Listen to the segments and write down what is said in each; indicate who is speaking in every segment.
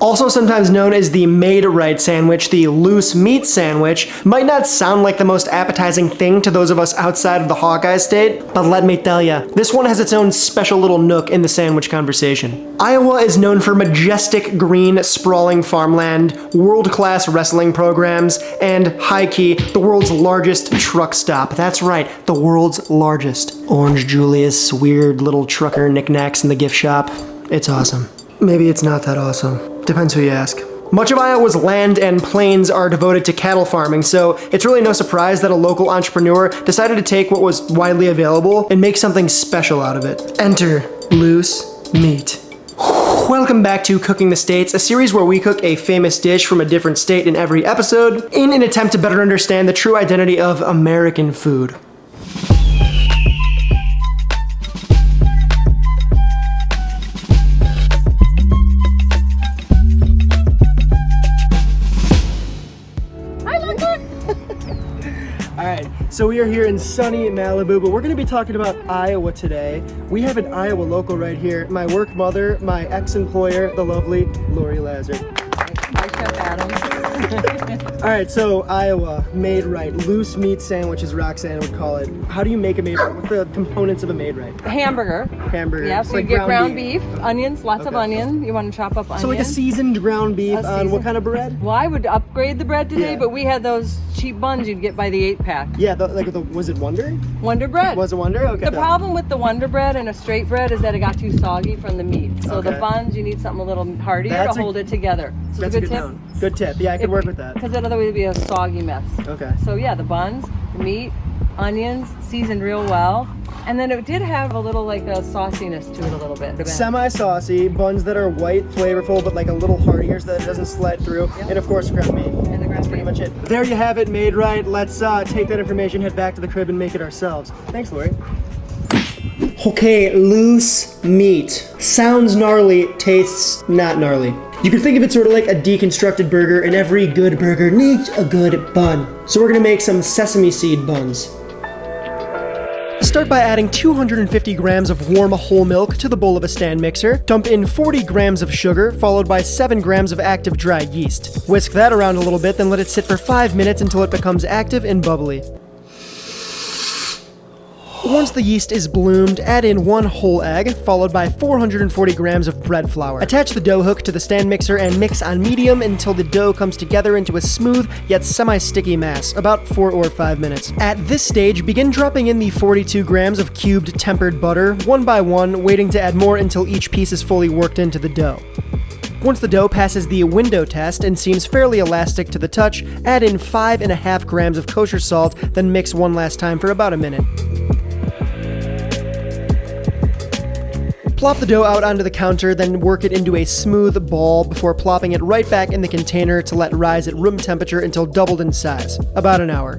Speaker 1: Also sometimes known as the Maid Rite sandwich, the loose meat sandwich might not sound like the most appetizing thing to those of us outside of the Hawkeye state, but let me tell ya, this one has its own special little nook in the sandwich conversation. Iowa is known for majestic green sprawling farmland, world-class wrestling programs, and high-key, the world's largest truck stop. That's right, the world's largest. Orange Julius, weird little trucker knickknacks in the gift shop. It's awesome. Maybe it's not that awesome. Depends who you ask. Much of Iowa's land and plains are devoted to cattle farming, so it's really no surprise that a local entrepreneur decided to take what was widely available and make something special out of it. Enter loose meat. Welcome back to Cooking the States, a series where we cook a famous dish from a different state in every episode in an attempt to better understand the true identity of American food. Alright, so we are here in sunny Malibu, but we're going to be talking about Iowa today. We have an Iowa local right here. My work mother, my ex-employer, the lovely Lori Lazar.
Speaker 2: Hi, Chef Adam.
Speaker 1: Alright, so Iowa, Maid Rite, loose meat sandwich as Roxanne would call it. How do you make a Maid Rite? What's the components of a Maid Rite?
Speaker 2: Hamburger.
Speaker 1: Hamburger.
Speaker 2: Yeah,
Speaker 1: It's
Speaker 2: so
Speaker 1: like
Speaker 2: you get ground beef, onions, lots of
Speaker 1: Okay.
Speaker 2: onion. You want to chop up onion.
Speaker 1: So like a seasoned ground beef on what kind of bread?
Speaker 2: Well, I would upgrade the bread today,
Speaker 1: Yeah.
Speaker 2: but we had those cheap buns you'd get by the 8-pack.
Speaker 1: Yeah, was it Wonder?
Speaker 2: Wonder bread.
Speaker 1: Was it Wonder? Okay.
Speaker 2: The problem with the Wonder bread and a straight bread is that it got too soggy from the meat. So the
Speaker 1: Okay.
Speaker 2: buns, you need something a little heartier
Speaker 1: That's
Speaker 2: to hold it together. So
Speaker 1: That's
Speaker 2: it's a good tip.
Speaker 1: note. Good tip. Yeah, I could work with that.
Speaker 2: Because otherwise it'd be a soggy mess.
Speaker 1: Okay.
Speaker 2: So yeah, the buns, the meat, onions, seasoned real well. And then it did have a little like a sauciness to it a little bit.
Speaker 1: Semi-saucy, buns that are white, flavorful, but like a little heartier so that it doesn't slide through.
Speaker 2: Yep.
Speaker 1: And of course, ground beef.
Speaker 2: And the ground
Speaker 1: That's pretty
Speaker 2: beef.
Speaker 1: much it. There you have it, Maid Rite. Let's take that information, head back to the crib, and make it ourselves. Thanks, Lori. Okay, loose meat. Sounds gnarly, tastes not gnarly. You can think of it sort of like a deconstructed burger, and every good burger needs a good bun. So we're gonna make some sesame seed buns. Start by adding 250 grams of warm whole milk to the bowl of a stand mixer. Dump in 40 grams of sugar, followed by 7 grams of active dry yeast. Whisk that around a little bit, then let it sit for 5 minutes until it becomes active and bubbly. Once the yeast is bloomed, add in 1 whole egg, followed by 440 grams of bread flour. Attach the dough hook to the stand mixer and mix on medium until the dough comes together into a smooth yet semi-sticky mass, about 4 or 5 minutes. At this stage, begin dropping in the 42 grams of cubed tempered butter, one by one, waiting to add more until each piece is fully worked into the dough. Once the dough passes the window test and seems fairly elastic to the touch, add in 5.5 grams of kosher salt, then mix one last time for about a minute. Plop the dough out onto the counter, then work it into a smooth ball before plopping it right back in the container to let rise at room temperature until doubled in size, about an hour.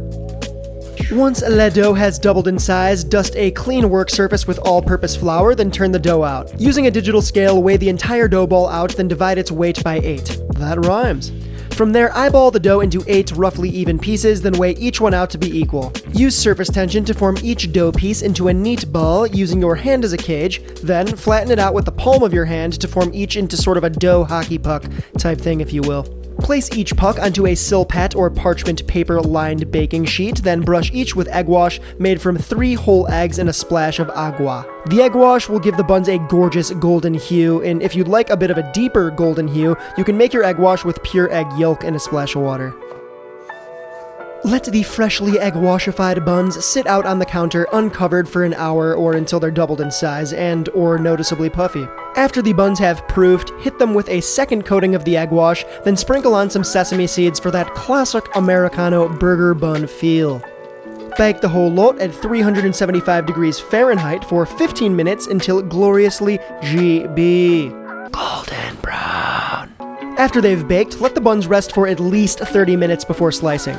Speaker 1: Once le dough has doubled in size, dust a clean work surface with all-purpose flour, then turn the dough out. Using a digital scale, weigh the entire dough ball out, then divide its weight by 8. That rhymes. From there, eyeball the dough into 8 roughly even pieces, then weigh each one out to be equal. Use surface tension to form each dough piece into a neat ball using your hand as a cage, then flatten it out with the palm of your hand to form each into sort of a dough hockey puck type thing, if you will. Place each puck onto a silpat or parchment paper-lined baking sheet, then brush each with egg wash made from 3 whole eggs and a splash of agua. The egg wash will give the buns a gorgeous golden hue, and if you'd like a bit of a deeper golden hue, you can make your egg wash with pure egg yolk and a splash of water. Let the freshly egg-washified buns sit out on the counter uncovered for an hour or until they're doubled in size and or noticeably puffy. After the buns have proofed, hit them with a second coating of the egg wash, then sprinkle on some sesame seeds for that classic Americano burger bun feel. Bake the whole lot at 375 degrees Fahrenheit for 15 minutes until gloriously GB. Golden brown. After they've baked, let the buns rest for at least 30 minutes before slicing,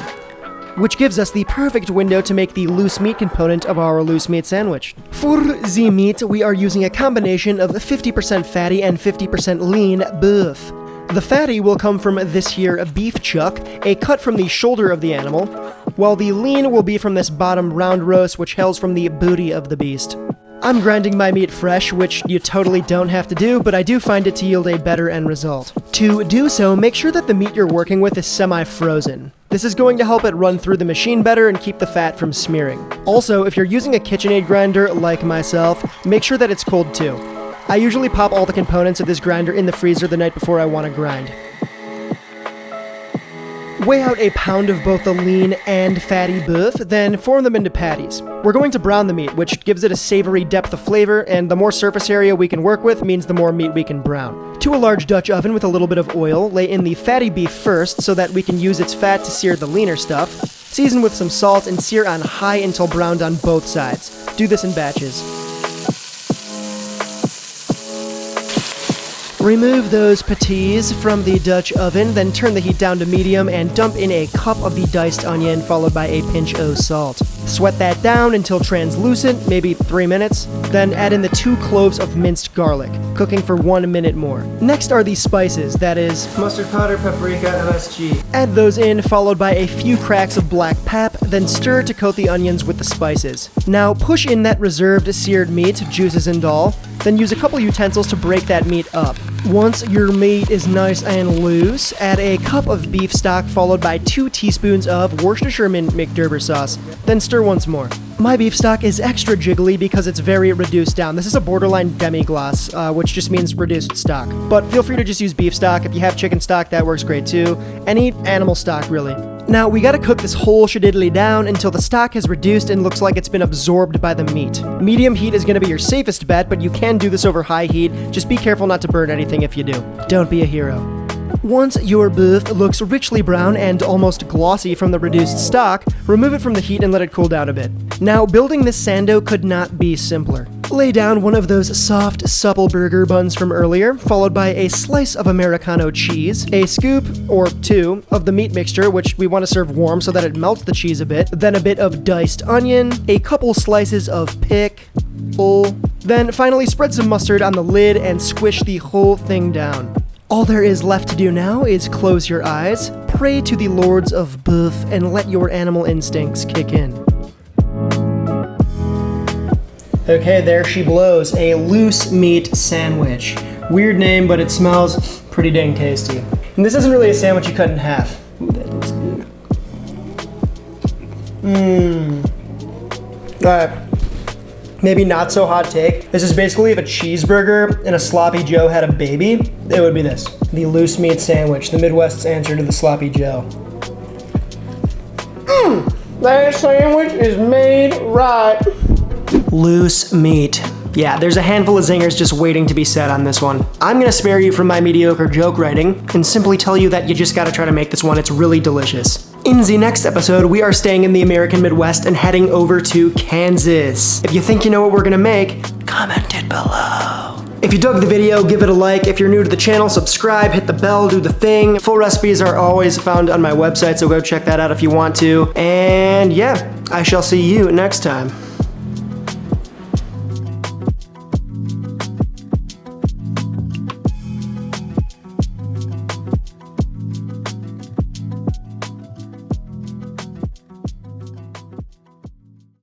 Speaker 1: which gives us the perfect window to make the loose meat component of our loose meat sandwich. For the meat, we are using a combination of 50% fatty and 50% lean beef. The fatty will come from this here beef chuck, a cut from the shoulder of the animal, while the lean will be from this bottom round roast, which hails from the booty of the beast. I'm grinding my meat fresh, which you totally don't have to do, but I do find it to yield a better end result. To do so, make sure that the meat you're working with is semi-frozen. This is going to help it run through the machine better and keep the fat from smearing. Also, if you're using a KitchenAid grinder like myself, make sure that it's cold too. I usually pop all the components of this grinder in the freezer the night before I want to grind. Weigh out a pound of both the lean and fatty beef, then form them into patties. We're going to brown the meat, which gives it a savory depth of flavor, and the more surface area we can work with means the more meat we can brown. To a large Dutch oven with a little bit of oil, lay in the fatty beef first so that we can use its fat to sear the leaner stuff. Season with some salt and sear on high until browned on both sides. Do this in batches. Remove those patties from the Dutch oven, then turn the heat down to medium and dump in a cup of the diced onion followed by a pinch of salt. Sweat that down until translucent, maybe 3 minutes, then add in the 2 cloves of minced garlic, cooking for 1 minute more. Next are the spices, that is, mustard powder, paprika, MSG. Add those in, followed by a few cracks of black pep, then stir to coat the onions with the spices. Now push in that reserved seared meat, juices and all, then use a couple utensils to break that meat up. Once your meat is nice and loose, add a cup of beef stock followed by 2 teaspoons of Worcestershire McDerber sauce, then stir once more. My beef stock is extra jiggly because it's very reduced down. This is a borderline demi-glace, which just means reduced stock. But feel free to just use beef stock. If you have chicken stock, that works great too. Any animal stock, really. Now, we gotta cook this whole shadiddly down until the stock has reduced and looks like it's been absorbed by the meat. Medium heat is gonna be your safest bet, but you can do this over high heat. Just be careful not to burn anything if you do. Don't be a hero. Once your beef looks richly brown and almost glossy from the reduced stock, remove it from the heat and let it cool down a bit. Now, building this sando could not be simpler. Lay down one of those soft, supple burger buns from earlier, followed by a slice of Americano cheese, a scoop, or 2, of the meat mixture, which we want to serve warm so that it melts the cheese a bit, then a bit of diced onion, a couple slices of pickle, then finally spread some mustard on the lid and squish the whole thing down. All there is left to do now is close your eyes, pray to the lords of beef, and let your animal instincts kick in. Okay, there she blows. A loose meat sandwich. Weird name, but it smells pretty dang tasty. And this isn't really a sandwich you cut in half. Ooh, that looks good. Alright. Maybe not so hot take. This is basically if a cheeseburger and a Sloppy Joe had a baby, it would be this. The loose meat sandwich, the Midwest's answer to the Sloppy Joe. That sandwich is made right. Loose meat. Yeah, there's a handful of zingers just waiting to be said on this one. I'm gonna spare you from my mediocre joke writing and simply tell you that you just gotta try to make this one. It's really delicious. In the next episode, we are staying in the American Midwest and heading over to Kansas. If you think you know what we're gonna make, comment it below. If you dug the video, give it a like. If you're new to the channel, subscribe, hit the bell, do the thing. Full recipes are always found on my website, so go check that out if you want to. And yeah, I shall see you next time.